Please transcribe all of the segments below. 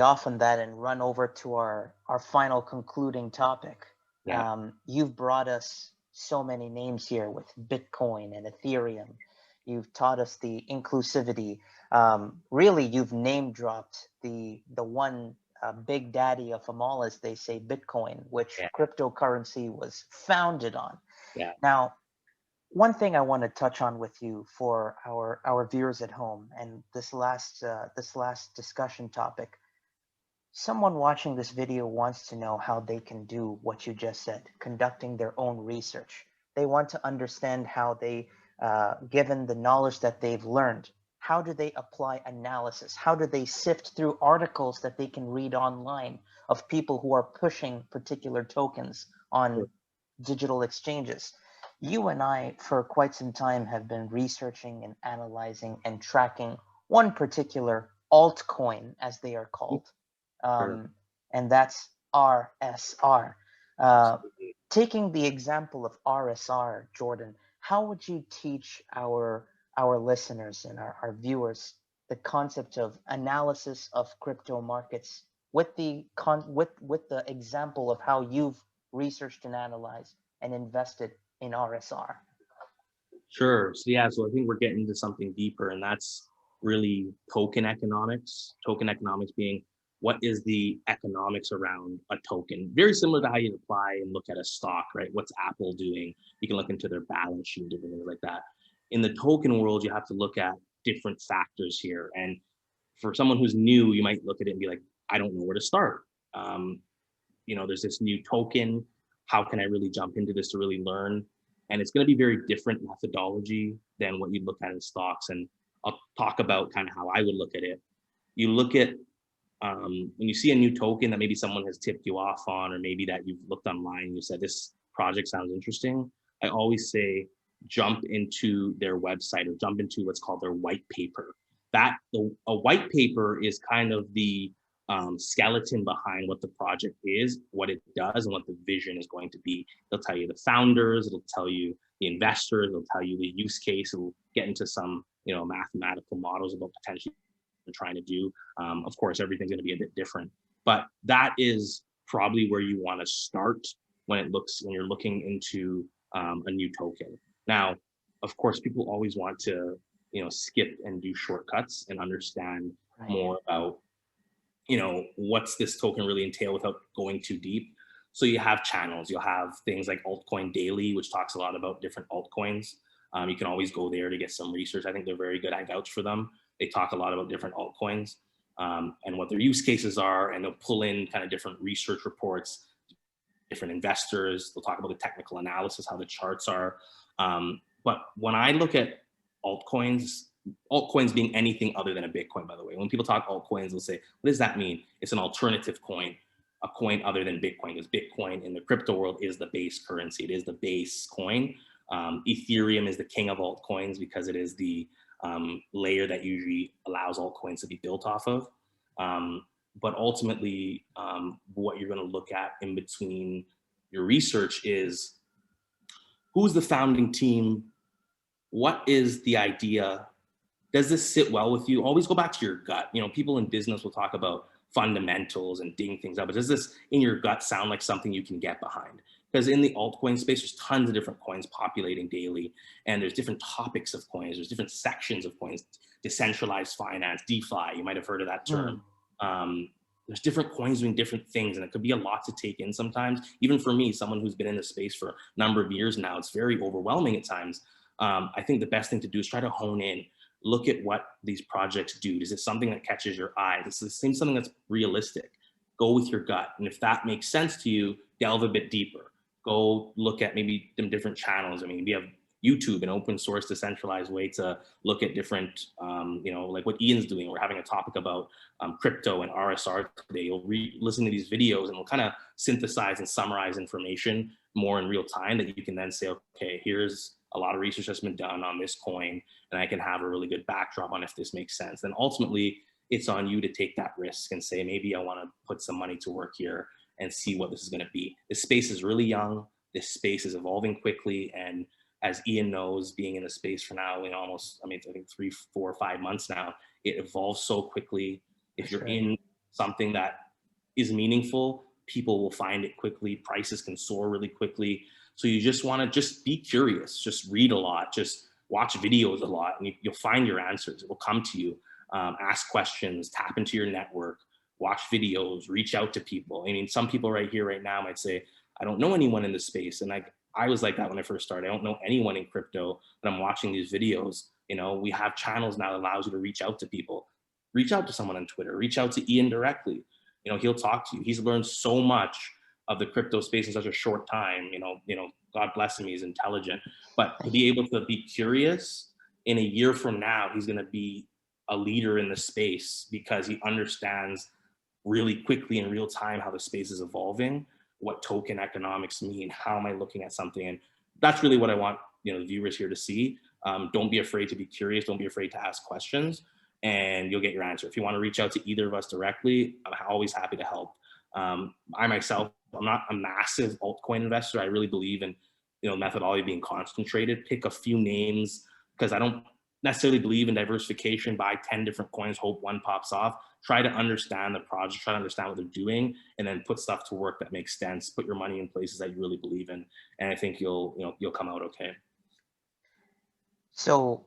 off on that and run over to our final concluding topic. Yeah, You've brought us so many names here with Bitcoin and Ethereum. You've taught us the inclusivity. Really, you've name dropped the one big daddy of them all, as they say, Bitcoin, which yeah, cryptocurrency was founded on. yeah. Now, one thing I want to touch on with you for our viewers at home, and this last discussion topic, someone watching this video wants to know how they can do what you just said, conducting their own research. They want to understand how they, given the knowledge that they've learned, how do they apply analysis? How do they sift through articles that they can read online of people who are pushing particular tokens Sure. on digital exchanges? You and I, for quite some time, have been researching and analyzing and tracking one particular altcoin, as they are called, Sure. um, and that's RSR. Uh, Absolutely. Taking the example of RSR, Jordan, how would you teach our listeners and our viewers the concept of analysis of crypto markets with with the example of how you've researched and analyzed and invested in RSR? Sure. So yeah, so I think we're getting into something deeper, and that's really token economics. Token economics being what is the economics around a token? Very similar to how you apply and look at a stock, right? What's Apple doing? You can look into their balance sheet, different things like that. In the token world, you have to look at different factors here. And for someone who's new, you might look at it and be like, I don't know where to start. Um, there's this new token. How can I really jump into this to really learn? And it's going to be very different methodology than what you look at in stocks. And I'll talk about kind of how I would look at it. You look at when you see a new token that maybe someone has tipped you off on, or maybe that you've looked online and you said this project sounds interesting. I always say jump into their website or jump into what's called their white paper. A white paper is kind of the skeleton behind what the project is, what it does, and what the vision is going to be. It'll tell you the founders, it'll tell you the investors, it'll tell you the use case, it'll get into some mathematical models about potentially trying to do. Of course, everything's going to be a bit different, but that is probably where you want to start when you're looking into a new token. Now, of course, people always want to skip and do shortcuts and understand Right. more about what's this token really entail without going too deep. So you have channels, you'll have things like Altcoin Daily, which talks a lot about different altcoins. You can always go there to get some research. I think they're very good. I vouch for them. They talk a lot about different altcoins and what their use cases are, and they'll pull in kind of different research reports, different investors. They'll talk about the technical analysis, how the charts are. But when I look at altcoins, altcoins being anything other than a Bitcoin, by the way, when people talk altcoins, they'll say, what does that mean? It's an alternative coin, a coin other than Bitcoin, because Bitcoin in the crypto world is the base currency. It is the base coin. Ethereum is the king of altcoins because it is the layer that usually allows altcoins to be built off of. But ultimately, what you're going to look at in between your research is who's the founding team? What is the idea? Does this sit well with you? Always go back to your gut. People in business will talk about fundamentals and digging things up, but does this in your gut sound like something you can get behind? Because in the altcoin space, there's tons of different coins populating daily, and there's different topics of coins. There's different sections of coins, decentralized finance, DeFi. You might have heard of that term. Hmm. There's different coins doing different things, and it could be a lot to take in sometimes. Even for me, someone who's been in the space for a number of years now, it's very overwhelming at times. I think the best thing to do is try to hone in, look at what these projects do. Is it something that catches your eye? This is something that's realistic. Go with your gut. And if that makes sense to you, delve a bit deeper. Go look at maybe some different channels. I mean, we have YouTube, an open source, decentralized way to look at different, like what Ian's doing. We're having a topic about crypto and RSR today. You'll listen to these videos and we'll kind of synthesize and summarize information more in real time that you can then say, okay, here's a lot of research that's been done on this coin, and I can have a really good backdrop on if this makes sense. Then ultimately, it's on you to take that risk and say, maybe I want to put some money to work here and see what this is going to be. This space is really young. This space is evolving quickly. And as Ian knows, being in the space for now, I think 3, 4, 5 months now, it evolves so quickly. If That's you're right. in something that is meaningful, people will find it quickly. Prices can soar really quickly. So you just want to just be curious, just read a lot, just watch videos a lot, and you'll find your answers. It will come to you. Ask questions, tap into your network, watch videos, reach out to people. I mean, some people right here, right now might say, I don't know anyone in this space. And I was like that when I first started. I don't know anyone in crypto, but I'm watching these videos. We have channels now that allows you to reach out to people. Reach out to someone on Twitter, reach out to Ian directly. He'll talk to you. He's learned so much of the crypto space in such a short time. God bless him, he's intelligent. But to be able to be curious, in a year from now, he's going to be a leader in the space because he understands really quickly in real time how the space is evolving, what token economics mean, how am I looking at something. And that's really what I want the viewers here to see. Don't be afraid to be curious, don't be afraid to ask questions, and you'll get your answer. If you want to reach out to either of us directly, I'm always happy to help. I myself, I'm not a massive altcoin investor. I really believe in methodology being concentrated. Pick a few names, because I don't necessarily believe in diversification. Buy 10 different coins, hope one pops off. Try to understand the project, try to understand what they're doing, and then put stuff to work that makes sense. Put your money in places that you really believe in, and I think you'll come out okay. So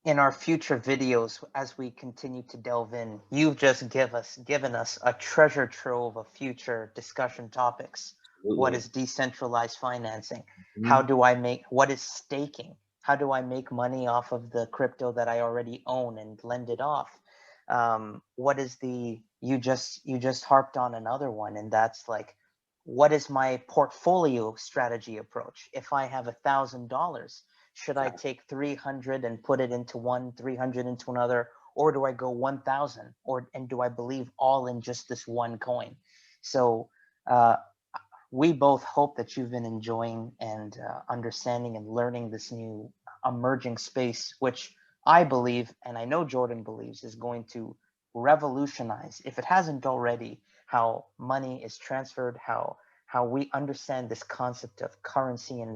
in our future videos, as we continue to delve in, you've just given us a treasure trove of future discussion topics. What Absolutely. is decentralized financing? Mhm. What is staking? How do I make money off of the crypto that I already own and lend it off? What is you just harped on another one, and that's like, what is my portfolio strategy approach? If I have $1,000, should I take 300 and put it into one, 300 into another, or do I go 1,000, and do I believe all in just this one coin? So uh, we both hope that you've been enjoying and understanding and learning this new emerging space, which I believe, and I know Jordan believes, is going to revolutionize, if it hasn't already, how money is transferred, how we understand this concept of currency and